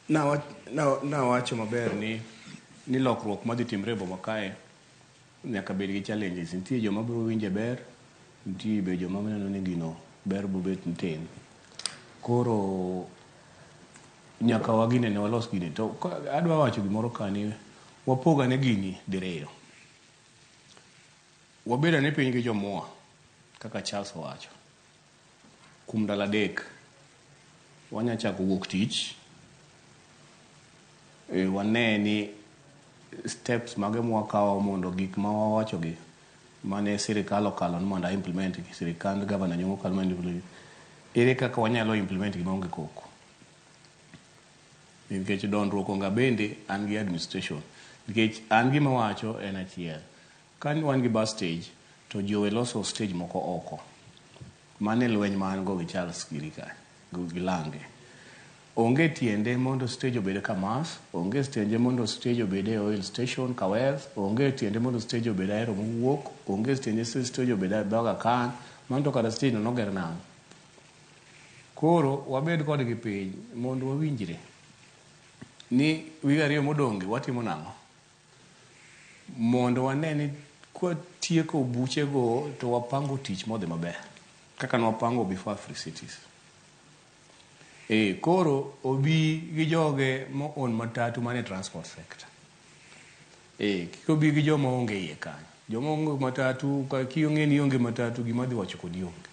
Nawacho maber ni lokruok madhi timre e boma kae nyaka bed gi challenges. Nitie joma biro winje ber, nitie be joma neno ni gino ber bobet tin. Koro nyaka wagine ne walos gini. To adwa wacho gimoro kani, wapogane gini diriyo. Wabedane piny gi jomua, kaka Charles owacho. Kuom ndalo 3 wanya chako wuok tich. Wane ni steps mage mwakawo mondo gik ma wawacho gi mane sirikal okalo ni mondo implement gi, sirikand governor nyongo kalo mondo implement. Ere kaka wanyalo implement gi maonge koko. Nikech dondruok onga bende an gi administration. Nikech an gima wacho en achiel. Ka wan gi bus stage to jowe loso stage moko oko. Mane lweny man go gi Charles Girika gi Lange. Onge tiende mondo stage obede Kamas, onge tiende mondo stage obede oil station Kawes, onge tiende mondo stage obede Ahero mowuok, onge tiende stage obede Baga Khan, manto kada stage no ger nam. Koro wabed kod gi piny mondo wawinjre ni wiga 2 modonge watimo nang'o. Mondo wane ni kwa tieko buche go to wapango tich modhi maber. Kaka nwapango before Free Cities. Koro obi gi joge mo on matatu mane transport sector. Kiko bi gi joma onge iye kanyo. Joma onge matatu, kiyong'e ni onge matatu gima dhi wacho kodi onge.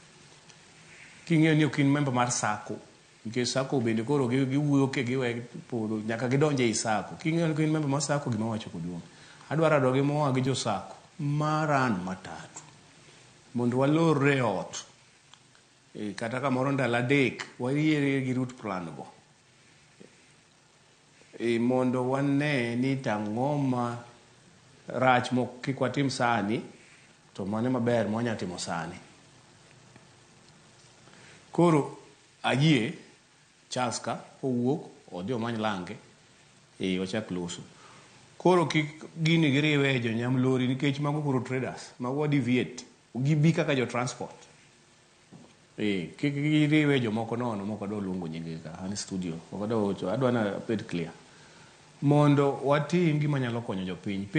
King'eyo ni ok in member mar sako, nikech sako bende koro giwuoyo ke giwe podho nyaka gidonje i sako. King'eyo ni in member mar sako gima wacho kodi onge. Adwaro doge moa gi jo sako maran matatu. Mondo walorre ot. Kata kamoro ndalo 3 wariere gi route plan go. Mondo wane ni tang'oma rach mok kik watim sani to mane maber mwanya timo sani. Koro ayie Charles ka owuok odhi omany Lange ochak loso. Koro kik gini giriwe jo nyamlori nikech mago koro traders mago deviate gibi kaka jo transport. Kik giriwe jomoko nono moko do luongo nyinge ka an studio moko do adwa na bed clear mondo watim gima nyalo konyo jopiny.